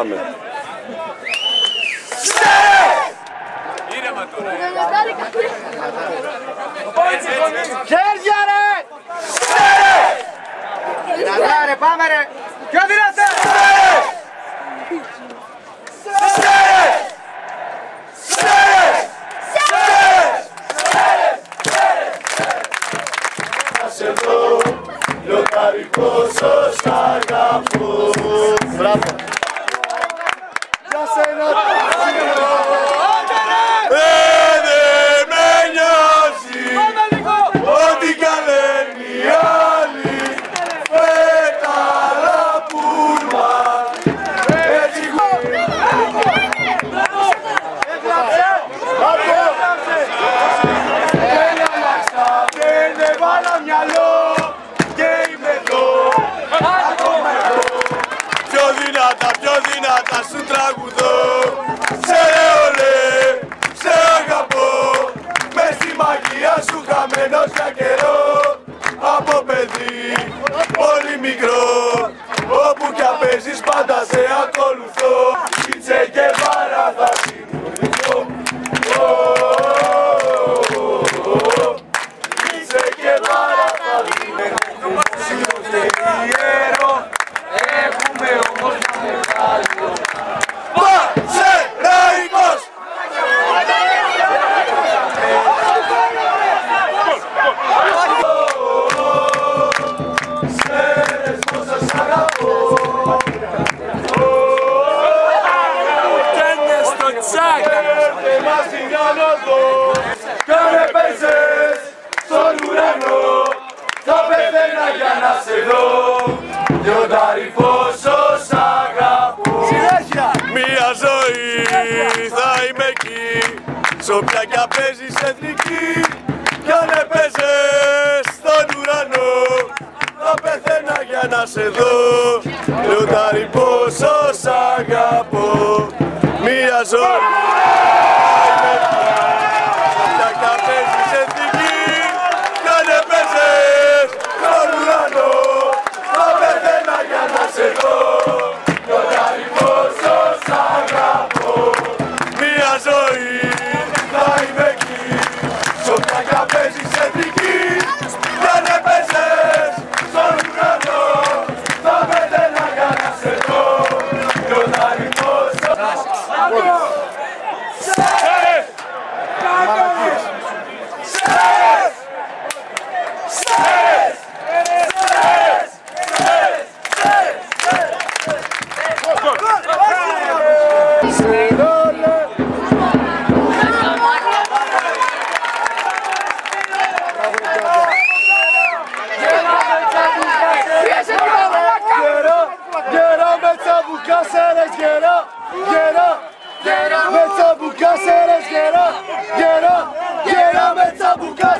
Πάμε. Χέρια ρε! Δυνατά ρε, πάμε ρε! Πιο δυνατά! Σε δω, λιωτάρι πόσο σ' αγαπώ. Μπράβο. Για σένα! Δεν με νοιάζει ό,τι κι αν λένε οι άλλοι. Πέταλα πουλμαν, έτσι δεν έβαλα μυαλό και είμαι εδώ, ακόμα εδώ. Πιο δυνατά σου τραγουδώ. Σε ολέ, σε αγαπώ. Μες στη μαγεία σου χαμένος για καιρό. Από παιδί, πολύ μικρό, όπου κι αν παίζεις πάντα σε ακολουθώ. Ίτσε και βάρα θα συνοδευτώ. Ίτσε και βάρα θα συνοδευτώ. Έχουμε όμως να μεγάλο Πανσεραϊκός! Ξέρεις πως σας αγαπώ. Κάνε στο τσάκ! Έρθε μας στην άνοδο κι αν έπαιζες στον ουρανό θα πεθαίνα για να σε δω. Λιοντάρι πόσο σ' αγαπώ. Μια ζωή θα είμαι εκεί, σ' όποια κι αν παίζεις εθνική. Κι αν έπαιζες στον ουρανό θα πεθαίνα για να σε δω. Λιοντάρι πόσο σ' αγαπώ. Μια ζωή θα είμαι εκεί, σ' όποια κι αν παίζεις εθνική. Κι αν έπαιζες στον ουρανό θα πεθαίνα για να σε δω. Λιοντάρι πόσο σ' αγαπώ. Μια ζωή θα είμαι εκεί, σ' όποια κι αν παίζεις εθνική. Κι αν έπαιζες στον ουρανό θα πεθαίνα για να σε δω. Λιοντάρι πόσο σ' αγαπώ. Γερά με τσαμπουκά σέρες, γερά, γερά με τσαμπουκά σέρες, γερά με τσαμπουκά